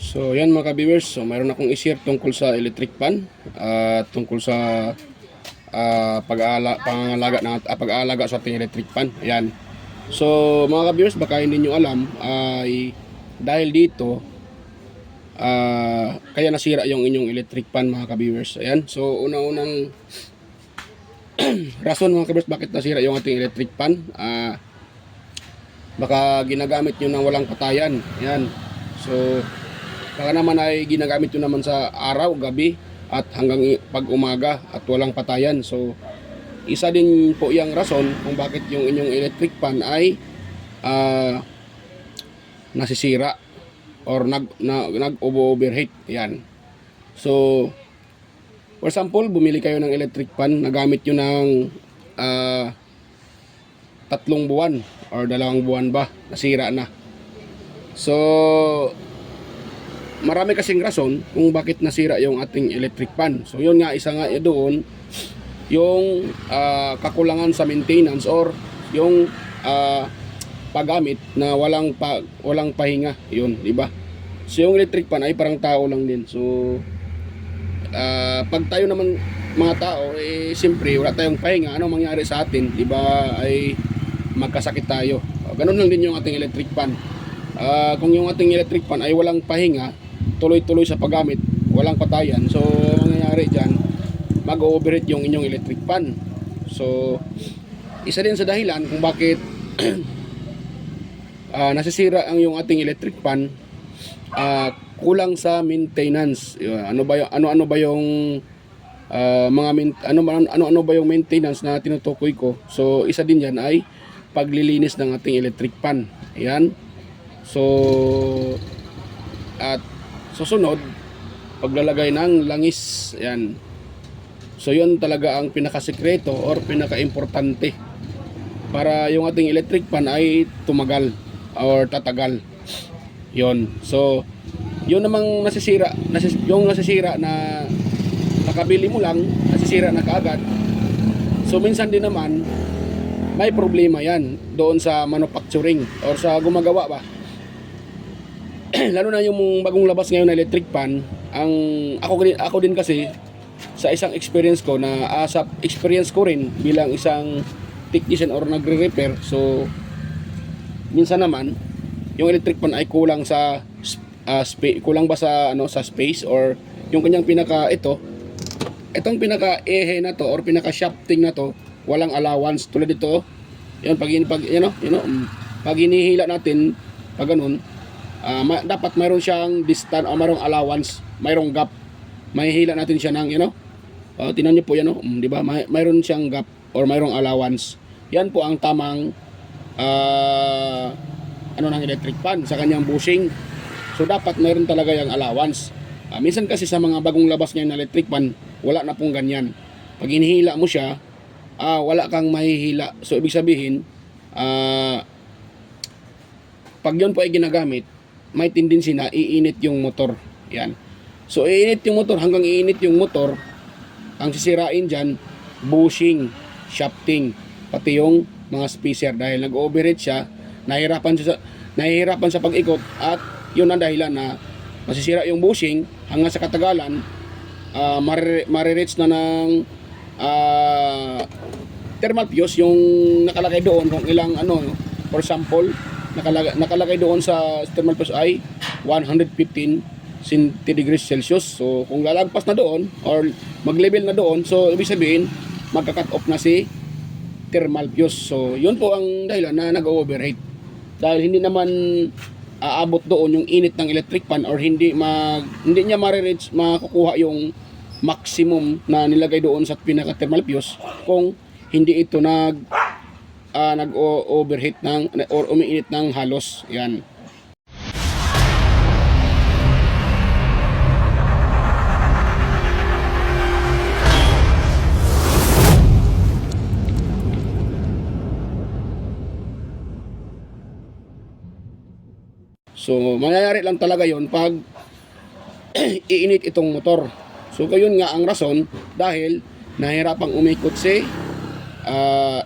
So yan mga ka-viewers, so mayroon akong i-share tungkol sa electric fan at tungkol sa pag-aalaga sa ating electric fan. Ayan. So mga ka-viewers, baka hindi nyo alam ay dahil dito kaya nasira yung inyong electric fan mga ka-viewers. Ayan. So una-unang rason mga ka-viewers bakit nasira yung ating electric fan, baka ginagamit nyo ng walang patayan. Ayan. So baka naman ay ginagamit nyo naman sa araw, gabi at hanggang pag umaga at walang patayan. So isa din po yung rason kung bakit yung inyong electric fan ay nasisira or nag-overheat. Yan. So for example, bumili kayo ng electric fan, nagamit nyo ng 3 buwan or 2 buwan ba, nasira na. So marami kasing rason kung bakit nasira yung ating electric fan. So yun nga, isa nga doon yung kakulangan sa maintenance or yung paggamit na walang pahinga. Yun, di ba? So yung electric fan ay parang tao lang din. So pag tayo naman mga tao, siyempre wala tayong pahinga, ano mangyari sa atin? Di ba ay magkasakit tayo. Ganun lang din yung ating electric fan. Kung yung ating electric fan ay walang pahinga, tuloy-tuloy sa paggamit, walang patayan, so mangyayari dyan, mag-overheat yung inyong electric fan. So isa din sa dahilan kung bakit nasisira ang yung ating electric fan, kulang sa maintenance. Ano ba yung ano ba yung maintenance na tinutukoy ko? So isa din yan ay paglilinis ng ating electric fan. Ayan. So at susunod, paglalagay ng langis. Yan. So yun talaga ang pinakasekreto or pinaka-importante para yung ating electric fan ay tumagal or tatagal. Yun. So yun namang nasisira, yung nasisira na nakabili mo lang, nasisira na kaagad. So minsan din naman may problema yan doon sa manufacturing or sa gumagawa ba. Lalo na yung bagong labas ngayon na electric fan, ako din kasi sa isang experience ko na sa experience ko rin bilang isang technician or nagre-repair, so minsan naman yung electric fan ay kulang sa kulang ba sa sa space or yung kanyang itong pinaka ehe na to or pinaka shafting na to, walang allowance tulad dito. Yan pag hinihila natin pag ganun, dapat mayroon siyang distance o mayroong allowance, mayroong gap. Mahihila natin siya ng tingnan niyo po yan, di ba? Mayroon siyang gap or mayroong allowance. Yan po ang tamang ng electric fan sa kanyang bushing. So dapat mayroon talaga yung allowance. Minsan kasi sa mga bagong labas ngayon na electric fan, wala na pong ganyan. Pag hinihila mo siya, wala kang mahihila. So ibig sabihin, pag yun po ay ginagamit, may tendency na iinit yung motor. Yan. So iinit yung motor, hanggang iinit yung motor, ang sisirain dyan, bushing, shafting, pati yung mga spacer. Dahil nag-overheat siya, nahihirapan sa pag-ikot, at yun ang dahilan na masisira yung bushing. Hanggang sa katagalan, marireach na ng thermal fuse yung nakalagay doon kung ilang for example, nakalagay doon sa thermal fuse ay 115 degrees Celsius. So kung lalagpas na doon or mag-level na doon, so ibig sabihin magka-cut off na si thermal fuse. So yun po ang dahilan na nag-overheat. Dahil hindi naman aabot doon yung init ng electric fan or hindi niya makukuha yung maximum na nilagay doon sa pinaka-thermal fuse kung hindi ito nag-overheat or umiinit ng halos. Yan. So mangyayari lang talaga yon pag iinit itong motor. So yun nga ang rason dahil nahirapang umikot si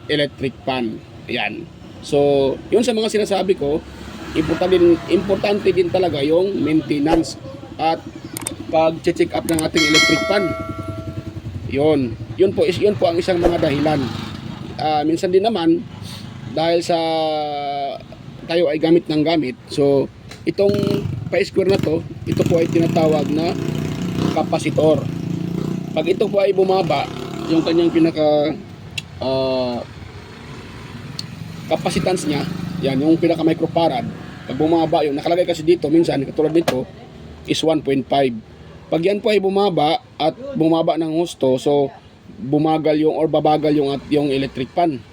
electric fan. Ayan. So yun sa mga sinasabi ko importante din talaga yung maintenance at pag-check up ng ating electric pan. Yun po ang isang mga dahilan. Minsan din naman dahil sa tayo ay gamit ng gamit. So itong pa-square na to, ito po ay tinatawag na kapasitor. Pag ito po ay bumaba, yung kanyang pinaka capacitance niya, yan yung pinaka microfarad. Pag bumaba yung nakalagay kasi dito minsan katulad nito is 1.5. Pag yan po ay bumaba at bumaba ng husto, so bumagal yung or babagal yung electric pan.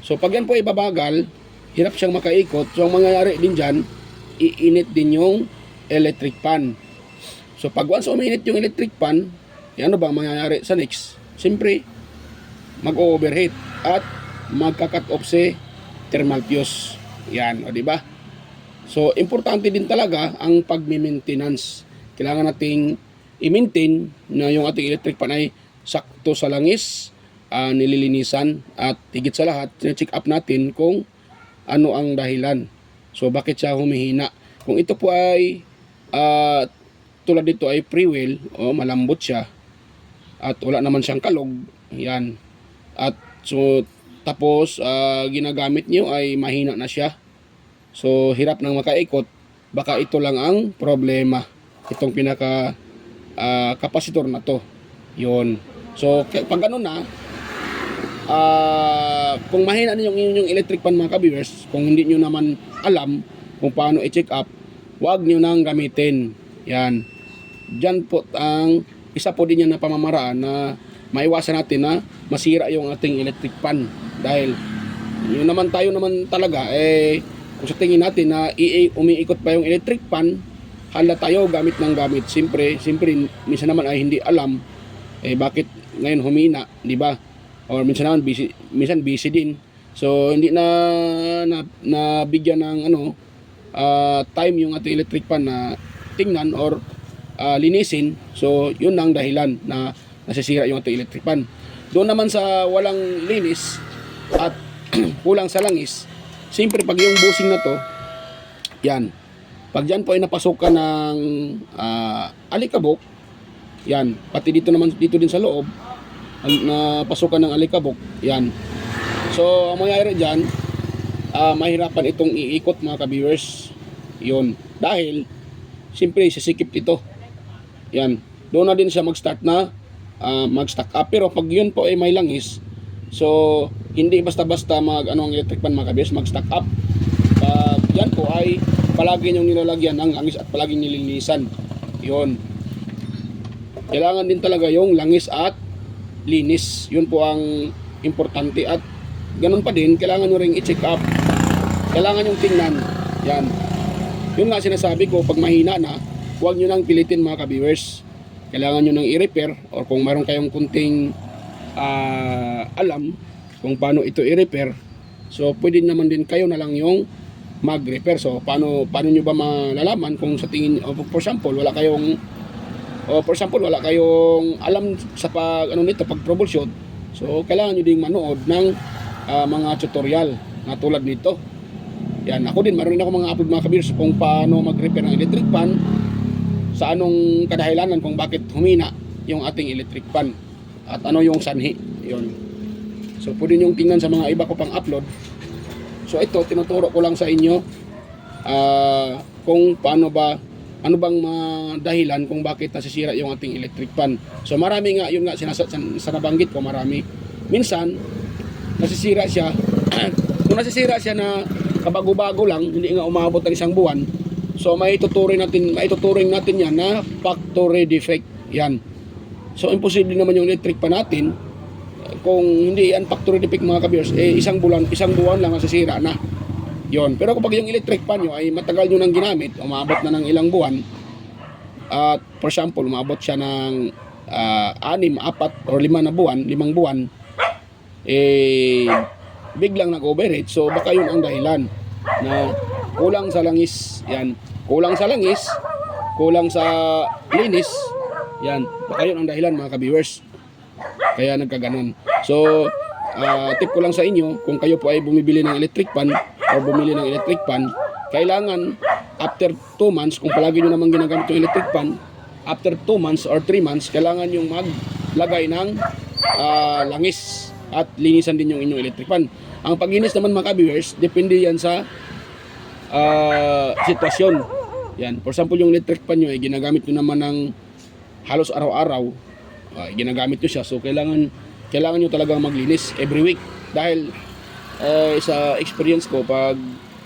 So pag yan po ay babagal, hirap siyang makaikot. So ang mangyayari din diyan, iinit din yung electric pan. So pag once uminit yung electric pan, ano ba mangyayari sa next? Siyempre, mag-overheat at magka-cut off si thermal fuse. Yan, o di ba? So importante din talaga ang pagme-maintenance. Kailangan nating i-maintain na yung ating electric pan ay sakto sa langis, nililinisan at higit sa lahat, check up natin kung ano ang dahilan. So bakit siya humihina? Kung ito po ay tulad dito ay free wheel o malambot siya at wala naman siyang kalog, yan. At so tapos ginagamit niyo ay mahina na siya. So hirap nang makaikot, baka ito lang ang problema. Itong pinaka kapasitor na to. Yun. So pag ganun na, kung mahina na yung inyong electric pan mga ka-viewers, kung hindi nyo naman alam kung paano i-check up, huwag nyo nang gamitin. Yan. Diyan po ang isa po din yan na pamamaraan na maiwasan natin na masira yung ating electric pan. Dahil yun naman tayo naman talaga, kung sa tingin natin na umiikot pa yung electric pan, hala tayo gamit ng gamit. Siyempre minsan naman ay hindi alam bakit ngayon humina, di ba? Or minsan naman busy din. So hindi na bigyan ng time yung ating electric pan na tingnan or linisin. So yun ang dahilan na nasisira yung ating electric pan. Doon naman sa walang linis at kulang sa langis, siyempre pag yung busing na to, yan, pag dyan po ay napasukan ng alikabok, yan, pati dito din sa loob, napasukan ng alikabok, yan. So, ang mangyayari dyan, mahirapan itong iikot mga ka-viewers. Yun. Dahil, siyempre, sisikip ito. Yan. Doon na din siya mag-start na mag-stack up. Pero pag yun po ay may langis, so, hindi basta-basta ang electric pan mga ka-viewers, mag-stack up. Yan po ay palagi niyong nilalagyan ng langis at palaging nililinisan. Yun. Kailangan din talaga yung langis at linis. Yun po ang importante. At ganun pa din, kailangan nyo ring i-check up. Kailangan yung tingnan. Yan. Yun nga sinasabi ko, pag mahina na, huwag nyo nang pilitin mga ka-viewers. Kailangan nyo nang i-repair or kung mayroon kayong kunting alam kung paano ito i-repair, so pwede naman din kayo na lang yung mag-repair. So paano nyo ba malalaman kung sa tingin, for example, wala kayong alam sa pag troubleshoot, so kailangan nyo ding manood ng mga tutorial na tulad nito. Yan, ako din meron ako mga upload mga ka-viewers kung paano mag-repair ng electric pan, sa anong kadahilanan kung bakit humina yung ating electric pan at ano yung sanhi. Yun. So pwede nyo tingnan sa mga iba ko pang upload. So ito, tinuturo ko lang sa inyo kung ano bang dahilan kung bakit nasisira yung ating electric pan. So marami nga, yun nga sa nabanggit ko, marami. Minsan, nasisira siya, kung nasisira siya na kabago-bago lang, hindi nga umabot ng isang buwan, so maituturing natin yan na factory defect. Yan. So imposible naman yung electric pan natin, kung hindi yan factory defect mga ka-viewers, isang buwan lang nasisira na. Yon. Pero kapag yung electric pan nyo ay matagal nyo nang ginamit, umabot na ng ilang buwan, at for example, umabot siya ng 6, 4 or 5 buwan, biglang nag-overheat. So baka yun ang dahilan na kulang sa langis. Yan. Kulang sa langis, kulang sa linis. Yan. Baka yun ang dahilan mga ka-viewers. Kaya nagkaganon. So, tip ko lang sa inyo, kung kayo po ay bumibili ng electric pan o bumili ng electric pan, kailangan after 2 months, kung palagi nyo naman ginagamit yung electric fan, after 2 months or 3 months, kailangan yung maglagay ng langis at linisan din yung inyong electric fan. Ang paglinis naman mga ka-viewers, depende yan sa sitwasyon. Yan. For example, yung electric fan nyo ay ginagamit nyo naman ng halos araw-araw, ginagamit nyo siya. So, kailangan nyo talagang maglinis every week. Dahil sa experience ko, pag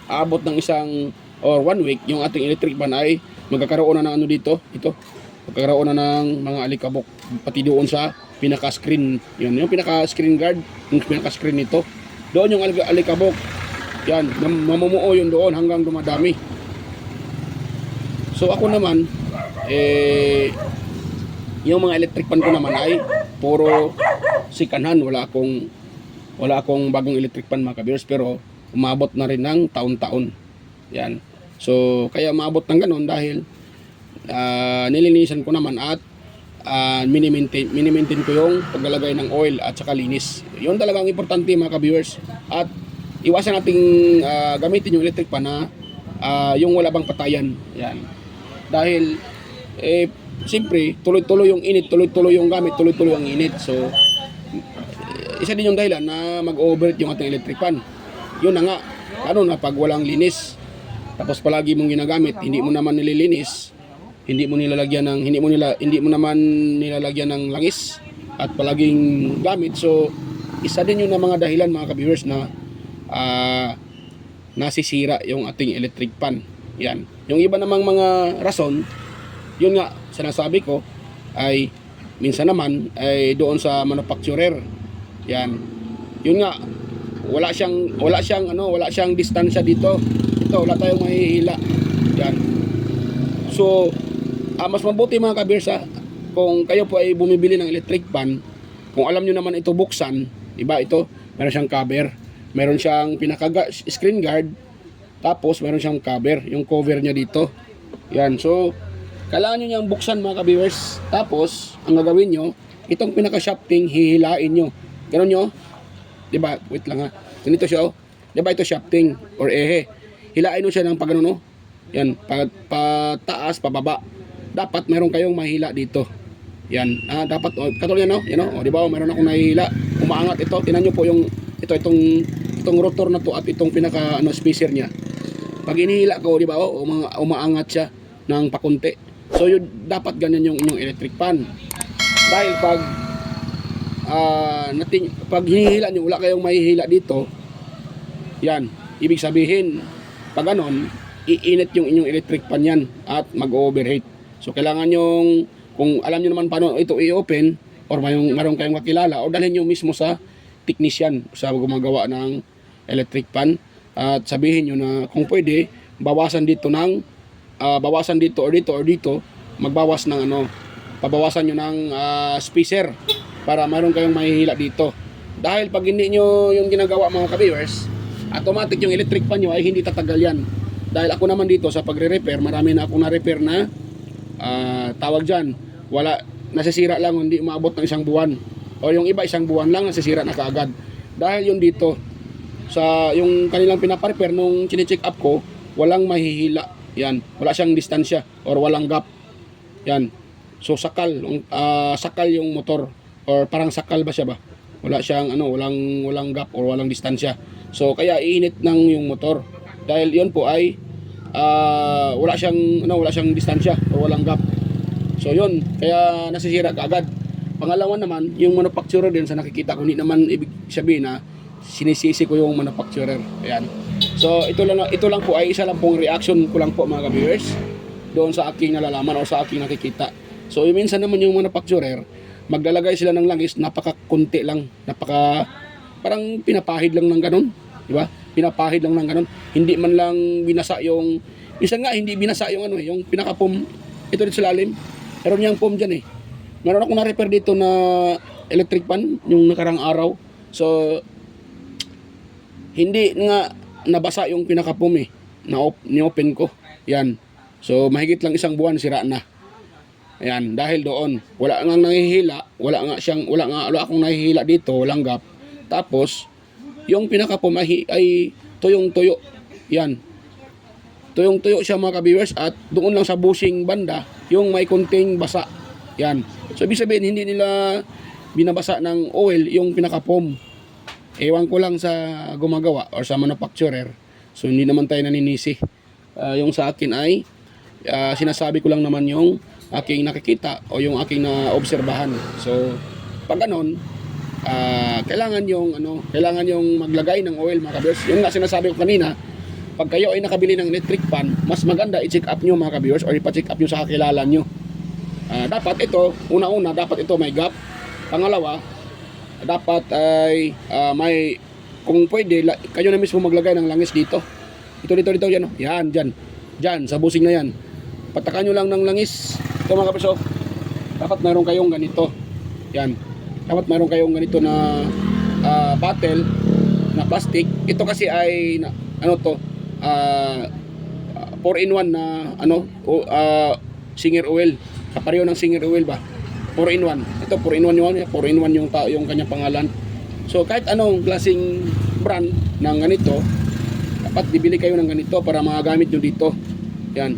aabot ng isang or 1 week, yung ating electric fan ay magkakaroon na ng ano dito, ito. Magkakaroon na ng mga alikabok pati doon sa pinaka-screen. Yun, yung pinaka-screen guard, yung pinaka-screen nito. Doon yung alikabok. Yan, mamumuo yun doon hanggang dumadami. So ako naman, yung mga electric fan ko naman ay puro sikanhan. Wala akong bagong electric fan mga ka-viewers, pero umabot na rin ng taon-taon. Yan. So, kaya umabot ng ganun dahil nilinisan ko naman at mini-maintain ko yung paglalagay ng oil at saka linis. Yun talagang importante mga ka-viewers. At iwasan nating gamitin yung electric fan na yung wala bang patayan. Yan. Dahil siyempre, tuloy-tuloy yung init, tuloy-tuloy yung gamit, tuloy-tuloy ang init. So, isa din yung dahilan na mag-overheat yung ating electric fan. Yun na nga, ano na pag walang linis, tapos palagi mong ginagamit, hindi mo naman nililinis, hindi mo naman nilalagyan ng langis at palaging gamit. So, isa din yun na mga dahilan mga ka-viewers na nasisira yung ating electric fan. Yan. Yung iba namang mga rason, yun nga, sinasabi ko, ay minsan naman ay doon sa manufacturer. Yan. Yun nga, wala siyang distansya dito. Ito, wala tayong mahihila. Yan. So, mas mabuti mga ka-viewers, kung kayo po ay bumibili ng electric fan, kung alam nyo naman ito buksan, diba ito, meron siyang cover, meron siyang screen guard, tapos meron siyang cover, yung cover niya dito. Yan. So, kailangan nyo niyang buksan mga ka-viewers. Tapos, ang gagawin nyo, itong pinaka-shafting, hihilain nyo. Ganon nyo. Diba? Wait lang ha. Ganito siya oh. Diba ito shafting or ehe. Hilain nyo siya ng pag ano no. Yan. Pataas, pababa. Dapat meron kayong mahila dito. Yan. Dapat, katulad yan no. Yan no. Diba? Meron akong nahihila. Umaangat ito. Tinan nyo po yung, itong rotor na to at itong pinaka spacer niya. Pag inihila ko, diba? Umaangat siya ng pakunti. So, dapat ganyan yung inyong electric fan. Dahil pag hinihila nyo, wala kayong mahihila dito, yan, ibig sabihin, pag ganon, iinit yung inyong electric fan yan at mag-overheat. So, kailangan yung, kung alam nyo naman paano ito i-open, or mayroon kayong makilala, o dalhin nyo mismo sa technician sa gumagawa ng electric fan, at sabihin nyo na kung pwede, bawasan dito or dito, magbawas ng pabawasan nyo ng spacer para mayroon kayong mahihila dito. Dahil pag hindi nyo yung ginagawa mga ka-viewers, automatic yung electric fan nyo ay hindi tatagal yan. Dahil ako naman dito sa pagre-repair, marami na akong na-repair na tawag dyan, nasisira lang, hindi umabot ng 1 buwan. O yung iba 1 buwan lang, nasisira na kaagad. Dahil yung dito, sa yung kanilang pinaparepair nung chine-check up ko, walang mahihila. Yan, wala siyang distansya or walang gap. Yan. So sakal yung motor or parang sakal ba siya ba? Wala siyang walang gap or walang distansya. So kaya iinit ng yung motor. Dahil 'yon po ay wala siyang distansya or walang gap. So 'yon, kaya nasisira kaagad. Pangalawa naman, yung manufacturer din sa nakikita ko, hindi naman ibig sabihin na sinisisi ko yung manufacturer. Ayan. So ito lang po ay isa lang pong reaction ko lang po mga ka-viewers doon sa aking nalalaman o sa aking nakikita. So minsan naman yung manufacturer, maglalagay sila ng langis, napakakunti lang, parang pinapahid lang ng ganun, di ba? Pinapahid lang ng ganun. Hindi man lang binasa yung, minsan nga hindi binasa yung yung pinaka-foam. Ito dito sa lalim. Meron niyang foam diyan eh. Meron akong na-repair dito na electric fan yung nakarang araw. So hindi nga nabasa yung pinaka-foam eh. Ni-open ko. Yan. So mahigit lang 1 buwan sira na. Ayan, dahil doon wala nga nahihila, wala akong nahihila dito, walang gap. Tapos yung pinaka-foam ay tuyong-tuyo. Yan. tuyong-tuyo siya mga ka-viewers, at doon lang sa bushing banda yung may konting basa. Yan. So ibig sabihin hindi nila binabasa ng oil yung pinaka-foam. Ewan ko lang sa gumagawa or sa manufacturer. So hindi naman tayo naninisi. Yung sa akin ay sinasabi ko lang naman yung aking nakikita o yung aking naobserbahan. So pag ganon, kailangan yung maglagay ng oil mga ka-viewers. Yung nga sinasabi ko kanina, pag kayo ay nakabili ng electric pan, mas maganda i-check up nyo mga ka-viewers, or ipa-check up nyo sa kakilala nyo. Dapat ito, una-una, dapat ito may gap. Pangalawa, dapat ay may, kung pwede, kayo na mismo maglagay ng langis dito. Dito, yan. Yan, dyan, sa busing na yan. Patakan nyo lang ng langis. Ito mga ka-viewers, dapat mayroon kayong ganito. Yan. Dapat mayroon kayong ganito na bottle na plastic. Ito kasi ay, 4-in-1 na Singer oil. Kapareho ng Singer oil ba? 4-in-1. Ito 4-in-1 yun. 4-in-1 yung kanyang pangalan. So kahit anong klaseng brand ng ganito, dapat bibili kayo ng ganito para magagamit nyo dito. Yan.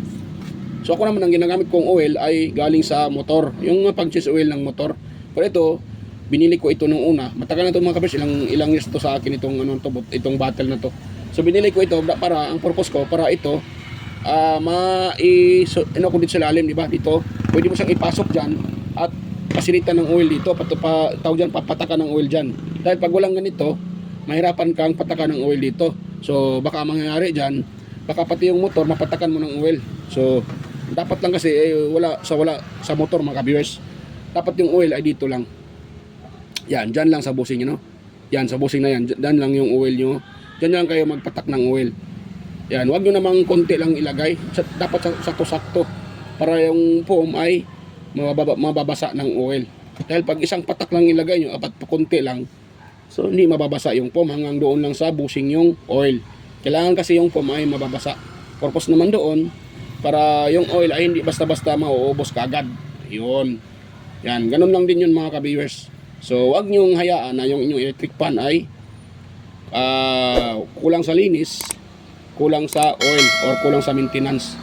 So ako naman ang ginagamit kong oil ay galing sa motor. Yung pag-change oil ng motor. Pero ito, binili ko ito nung una. Matagal na ito mga kapis. Ilang years to sa akin itong itong bottle na to. So binili ko ito para ang purpose ko para ito kung dito sa lalim, di ba? Dito, pwede mo siyang ipasok diyan at pasilitan ng oil dito, tawag diyan papatakan ng oil diyan. Dahil pag walang ganito, mahirapan kang patakan ng oil dito. So baka mangyayari diyan, baka pati yung motor mapatakan mo ng oil. So dapat lang kasi wala sa motor mga ka-viewers. Dapat yung oil ay dito lang. Yan, diyan lang sa busing niyo, no? Yan sa busing na yan, diyan lang yung oil niyo. Diyan lang kayo magpatak ng oil. Yan, huwag nyo namang konti lang ilagay. Dapat sakto-sakto para yung foam ay mababasa ng oil. Dahil pag isang patak lang ilagay nyo, apat pa konti lang, so hindi mababasa yung foam hanggang doon lang sa busing yung oil. Kailangan kasi yung foam ay mababasa. Purpose naman doon, para yung oil ay hindi basta-basta mauubos kaagad. Yun. Yan, ganun lang din yun mga ka-viewers. So huwag nyong hayaan na yung inyong electric pan ay kulang sa linis, kulang sa oil, or kulang sa maintenance.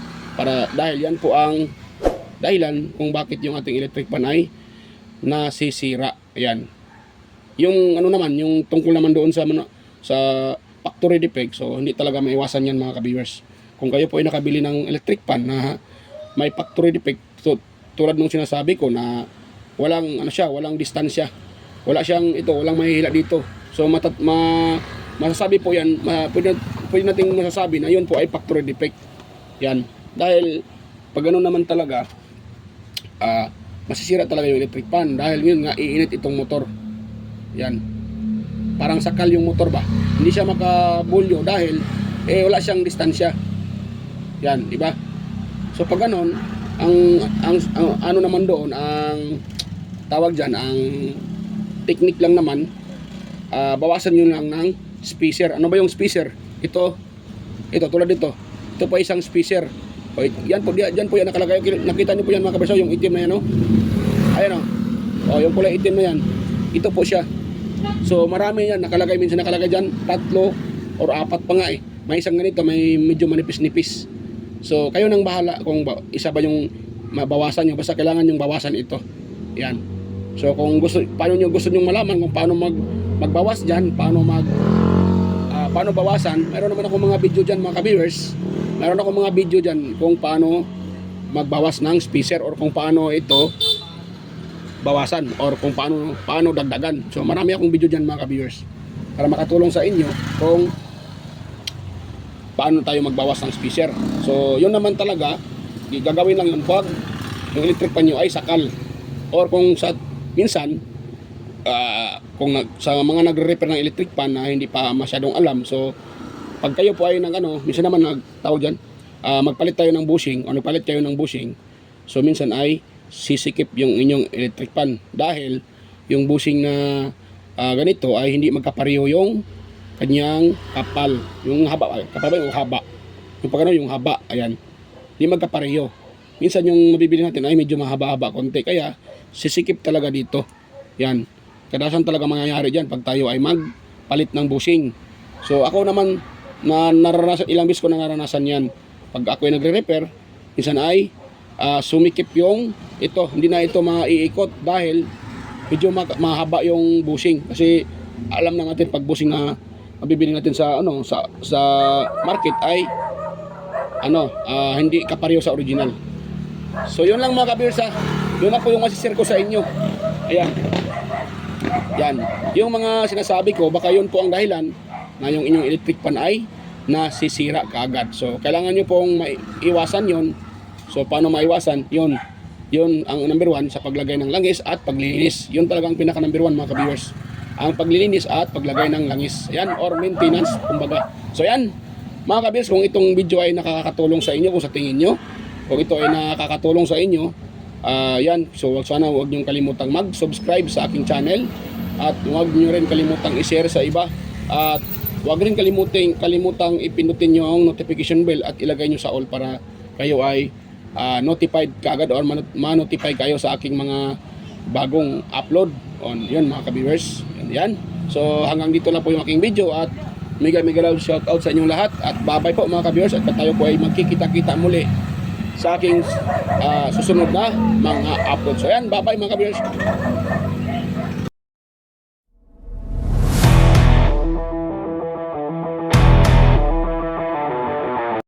Dahil yan po ang dahilan kung bakit yung ating electric pan ay nasisira. Ayan. Yung yung tungkol naman doon sa factory defect, so hindi talaga maiwasan yan mga ka-viewers. Kung kayo po ay nakabili ng electric pan na may factory defect, so tulad nung sinasabi ko na walang distansya. Walang mahihila dito. So masasabi po yan, pwede nating masasabi na yun po ay factory defect. Yan. Dahil pag gano'n naman talaga, masisira talaga yung electric pan dahil yun nga iinit itong motor. Yan. Parang sakal yung motor ba? Hindi siya makabulyo dahil wala siyang distansya. Yan, di ba? So pag gano'n, ang ano naman doon, ang tawag diyan, ang technique lang naman, bawasan niyo lang ng spacer. Ano ba yung spacer? Ito tulad dito. Ito pa isang spacer. O, yan po yan nakalagay. Nakita niyo po yan mga kaberso, yung itim na yan, no? Ayan, o, yung kulay itim na yan. Ito po siya. So marami yan nakalagay, minsan nakalagay diyan 3 or 4 pa nga eh. May isang ganito, may medyo manipis-nipis. So kayo nang bahala kung isa ba yung mabawasan niyo, basta kailangan yung bawasan ito. Yan. So kung gusto niyo malaman kung paano magbawas diyan, paano bawasan, meron naman ako mga video diyan mga ka-viewers. Meron ako mga video diyan kung paano magbawas ng spacer or kung paano ito bawasan or kung paano dagdagan. So marami akong video diyan mga ka-viewers para makatulong sa inyo kung paano tayo magbawas ng spacer. So yun naman talaga, gagawin lang yun pag yung electric pan nyo ay sakal, or kung minsan kung sa mga nagre-repair ng electric pan na hindi pa masyadong alam, so pag kayo po ay minsan naman nagtawag dyan, magpalit tayo ng bushing o nagpalit kayo ng bushing, so minsan ay sisikip yung inyong electric pan dahil yung bushing na ganito ay hindi magkapareho yung kanyang kapal, yung haba, yung pagano yung haba, ayan, hindi magkapareho. Minsan yung mabibili natin ay medyo mahaba-haba konti, kaya sisikip talaga dito. Yan, kadalasan talaga mangyayari dyan pag tayo ay magpalit ng bushing. So ako naman, naranasan, ilang beses ko na naranasan yan. pag ako ay nagre-repair, minsan ay sumikip yung ito, hindi na ito maiikot dahil medyo mahaba yung bushing. Kasi alam na natin pag bushing na mabibili natin sa sa market ay hindi kapareho sa original. So yun lang mga ka-viewers ha. Yun lang po yung masishare ko sa inyo. Ayan. Yan. Yung mga sinasabi ko, baka yun po ang dahilan na yung inyong electric pan ay nasisira kaagad. So kailangan nyo pong maiwasan yun. So paano maiwasan? Yun ang number 1 sa paglagay ng langis at paglilinis. Yun talaga ang pinaka number 1 mga ka-viewers. Ang paglilinis at paglagay ng langis. Yan, or maintenance, kumbaga. So yan, mga ka-viewers, kung itong video ay nakakatulong sa inyo, kung sa tingin nyo, kung ito ay nakakatulong sa inyo, yan, so sana huwag nyo kalimutang mag-subscribe sa aking channel at huwag nyo rin kalimutang i-share sa iba at huwag rin kalimutang ipindutin nyo ang notification bell at ilagay nyo sa all para kayo ay notified kaagad or ma-notify kayo sa aking mga bagong upload on yun mga ka-viewers. Yan. So hanggang dito lang po yung aking video at mega love shout out sa inyong lahat at bye-bye po mga ka-viewers at tayo po ay magkikita-kita muli sa aking susunod na mga upload. So yan, bye-bye mga ka-viewers.